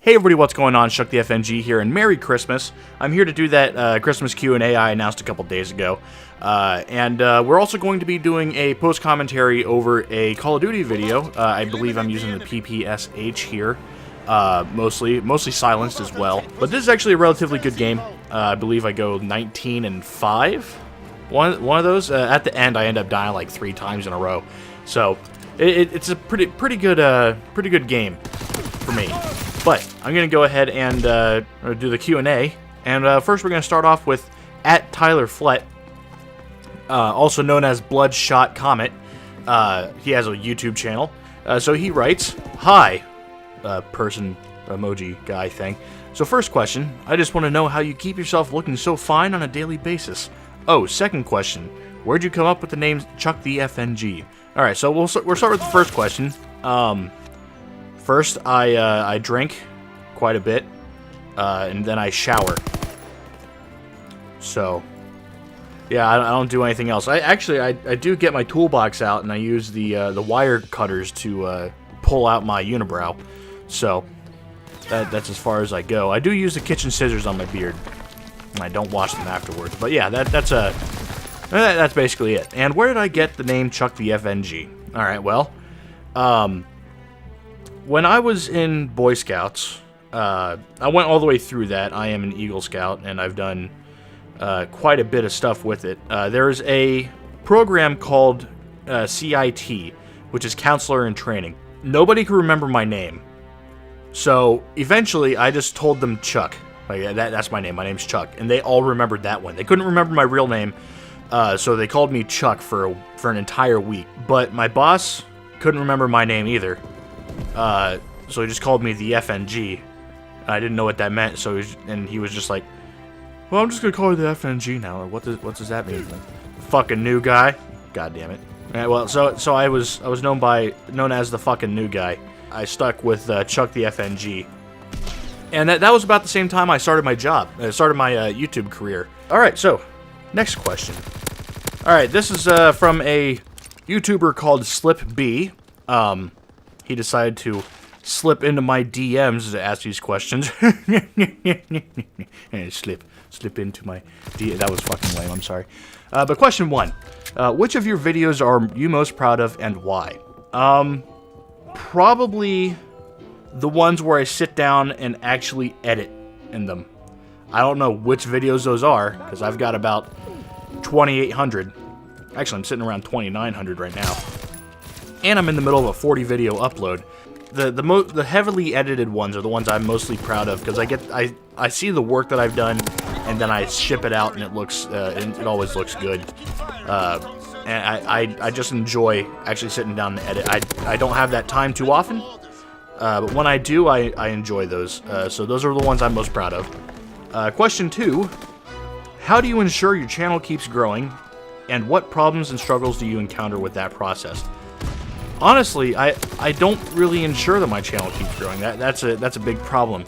Hey everybody, what's going on? Shuck the FNG here, and Merry Christmas. I'm here to do that Christmas Q&A I announced a couple days ago. We're also going to be doing a post-commentary over a Call of Duty video. I believe I'm using the PPSH here, mostly silenced as well. But this is actually a relatively good game. I believe I go 19-5. One of those. At the end, I end up dying like 3 times in a row. So it's a pretty good game for me. But I'm going to go ahead and do the Q&A. And first we're going to start off with @TylerFlett, also known as Bloodshot Comet. He has a YouTube channel. So he writes, "Hi, person, emoji guy thing. So first question, I just want to know how you keep yourself looking so fine on a daily basis. Oh, second question, where'd you come up with the name Chuck the FNG? Alright, so we'll start with the first question. First, I drink quite a bit, and then I shower. So, yeah, I don't do anything else. I do get my toolbox out, and I use the wire cutters to pull out my unibrow. So, that's as far as I go. I do use the kitchen scissors on my beard, and I don't wash them afterwards. But yeah, that's basically it. And where did I get the name Chuck the FNG? All right, well, when I was in Boy Scouts, I went all the way through that. I am an Eagle Scout, and I've done quite a bit of stuff with it. There's a program called CIT, which is Counselor in Training. Nobody could remember my name. So, eventually, I just told them Chuck. Like, that's my name. My name's Chuck. And they all remembered that one. They couldn't remember my real name, so they called me Chuck for an entire week. But my boss couldn't remember my name either. So he just called me the FNG. I didn't know what that meant, so he was just like, "Well, I'm just gonna call you the FNG now." Or what does that mean? Like, fucking new guy. God damn it. Alright, well, so I was known as the fucking new guy. I stuck with Chuck the FNG, and that was about the same time I started my job. I started my YouTube career. All right, so next question. All right, this is from a YouTuber called Slip B. He decided to slip into my DMs to ask these questions. And slip into my DM. That was fucking lame, I'm sorry. But question 1. Which of your videos are you most proud of and why? Probably the ones where I sit down and actually edit in them. I don't know which videos those are, because I've got about 2,800. Actually, I'm sitting around 2,900 right now. And I'm in the middle of a 40 video upload. The heavily edited ones are the ones I'm mostly proud of, because I see the work that I've done, and then I ship it out, and it always looks good. And I just enjoy actually sitting down to edit. I don't have that time too often, but when I do, I enjoy those. So those are the ones I'm most proud of. Question 2: how do you ensure your channel keeps growing, and what problems and struggles do you encounter with that process? Honestly, I don't really ensure that my channel keeps growing. That's a big problem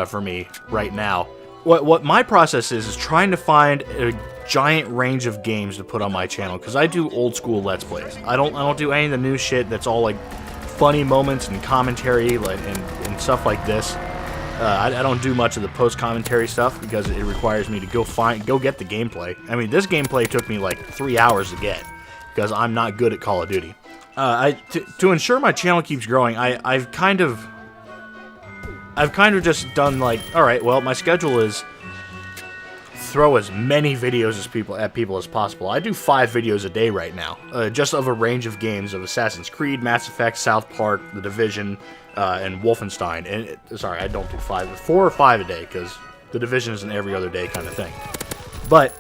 for me right now. What my process is trying to find a giant range of games to put on my channel, because I do old school Let's Plays. I don't do any of the new shit that's all like funny moments and commentary and stuff like this. I don't do much of the post commentary stuff because it requires me to go get the gameplay. I mean, this gameplay took me like 3 hours to get because I'm not good at Call of Duty. To ensure my channel keeps growing, I've kind of just done like, all right, well, my schedule is throw as many videos at people as possible. I do 5 videos a day right now, just of a range of games of Assassin's Creed, Mass Effect, South Park, The Division, and Wolfenstein. And sorry, I don't do 5, 4 or 5 a day, because The Division is an every other day kind of thing. But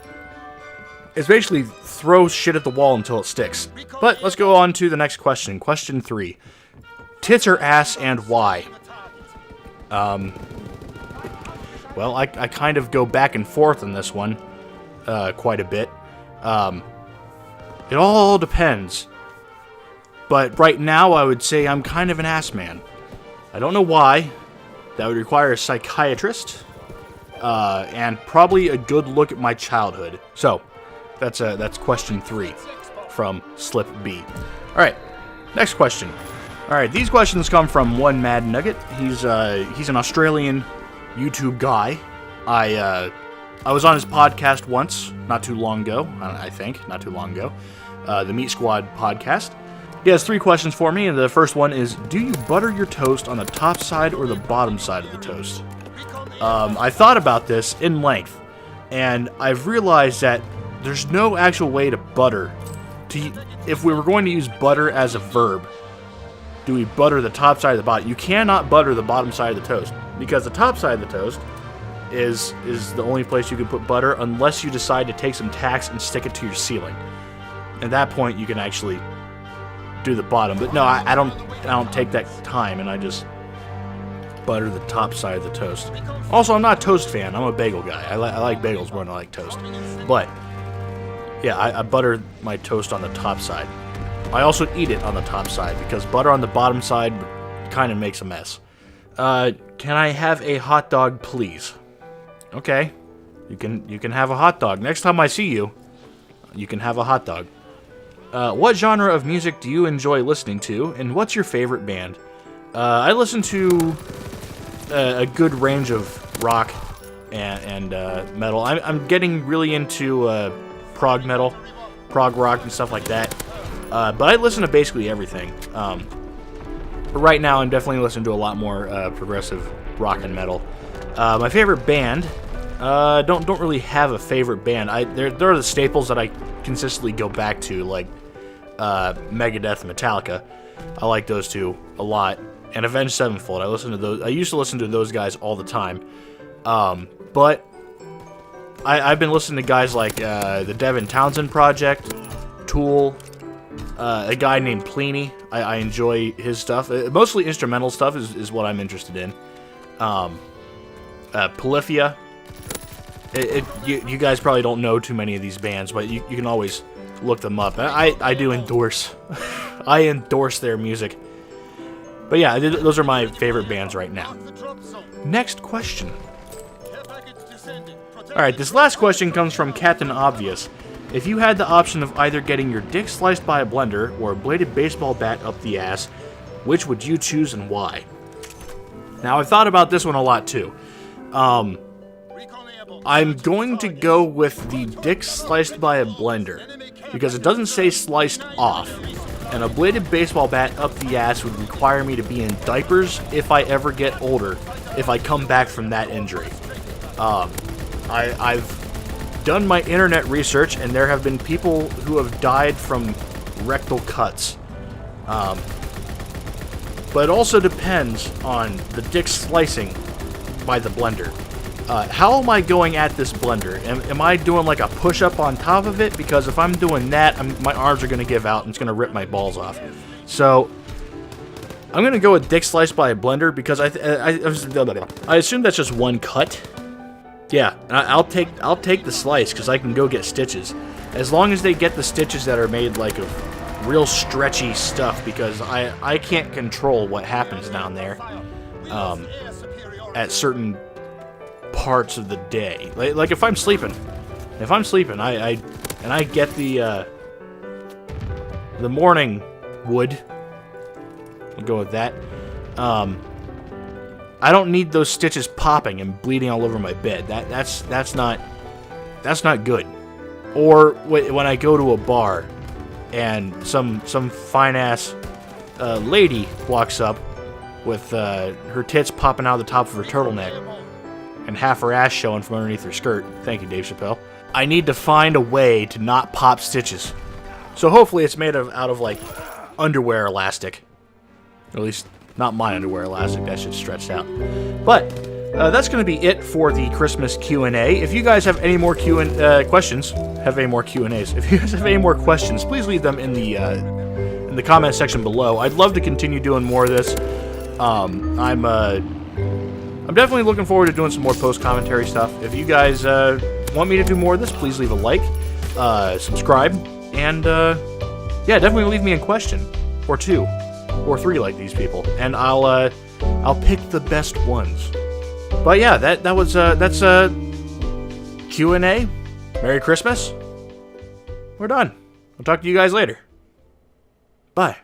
it's basically throw shit at the wall until it sticks. But let's go on to the next question. Question 3. Tits or ass, and why? Well, I kind of go back and forth on this one quite a bit. It all depends. But right now, I would say I'm kind of an ass man. I don't know why. That would require a psychiatrist. And probably a good look at my childhood. So, that's question 3 from Slip B. Alright, next question. Alright, these questions come from One Mad Nugget. He's an Australian YouTube guy. I was on his podcast once, not too long ago, I think, not too long ago. The Meat Squad podcast. He has 3 questions for me, and the first one is, do you butter your toast on the top side or the bottom side of the toast? I thought about this in length, and I've realized that there's no actual way to butter. If we were going to use butter as a verb, do we butter the top side or the bottom? You cannot butter the bottom side of the toast, because the top side of the toast is the only place you can put butter unless you decide to take some tacks and stick it to your ceiling. At that point, you can actually do the bottom. But no, I don't take that time, and I just butter the top side of the toast. Also, I'm not a toast fan. I'm a bagel guy. I like bagels more than I like toast. But yeah, I butter my toast on the top side. I also eat it on the top side because butter on the bottom side kind of makes a mess. Can I have a hot dog, please? Okay, you can have a hot dog. Next time I see you, you can have a hot dog. What genre of music do you enjoy listening to, and what's your favorite band? I listen to a good range of rock and metal. I'm getting really into prog metal, prog rock, and stuff like that. But I listen to basically everything. But right now, I'm definitely listening to a lot more progressive rock and metal. My favorite band, don't really have a favorite band. There are the staples that I consistently go back to, like Megadeth and Metallica. I like those two a lot. And Avenged Sevenfold. I used to listen to those guys all the time. But I've been listening to guys like the Devin Townsend Project, Tool, a guy named Pliny. I enjoy his stuff. Mostly instrumental stuff is what I'm interested in. Polyphia. You guys probably don't know too many of these bands, but you can always look them up. I do endorse. I endorse their music. But yeah, those are my favorite bands right now. Next question. Alright, this last question comes from Captain Obvious. If you had the option of either getting your dick sliced by a blender or a bladed baseball bat up the ass, which would you choose and why? Now, I've thought about this one a lot too. I'm going to go with the dick sliced by a blender, because it doesn't say sliced off, and a bladed baseball bat up the ass would require me to be in diapers if I ever get older, if I come back from that injury. I've done my internet research, and there have been people who have died from rectal cuts. But it also depends on the dick slicing by the blender. How am I going at this blender? Am I doing like a push-up on top of it? Because if I'm doing that, my arms are going to give out and it's going to rip my balls off. So I'm going to go with dick slice by a blender because I assume that's just one cut. Yeah, I'll take the slice because I can go get stitches. As long as they get the stitches that are made like of real stretchy stuff, because I can't control what happens down there at certain parts of the day. Like if I'm sleeping, I get the morning wood. I'll go with that. I don't need those stitches popping and bleeding all over my bed. That's not good. Or when I go to a bar and some fine ass lady walks up with her tits popping out of the top of her turtleneck and half her ass showing from underneath her skirt. Thank you, Dave Chappelle. I need to find a way to not pop stitches. So hopefully it's made out of like underwear elastic. Or at least not my underwear elastic, that shit's stretched out. But that's going to be it for the Christmas Q&A. If you guys have any more questions, if you guys have any more questions, please leave them in the comment section below. I'd love to continue doing more of this. I'm definitely looking forward to doing some more post-commentary stuff. If you guys want me to do more of this, please leave a like, subscribe, and yeah, definitely leave me a question or 2 or 3 like these people, and I'll pick the best ones. But yeah, that's Q&A. Merry Christmas. We're done. I'll talk to you guys later. Bye.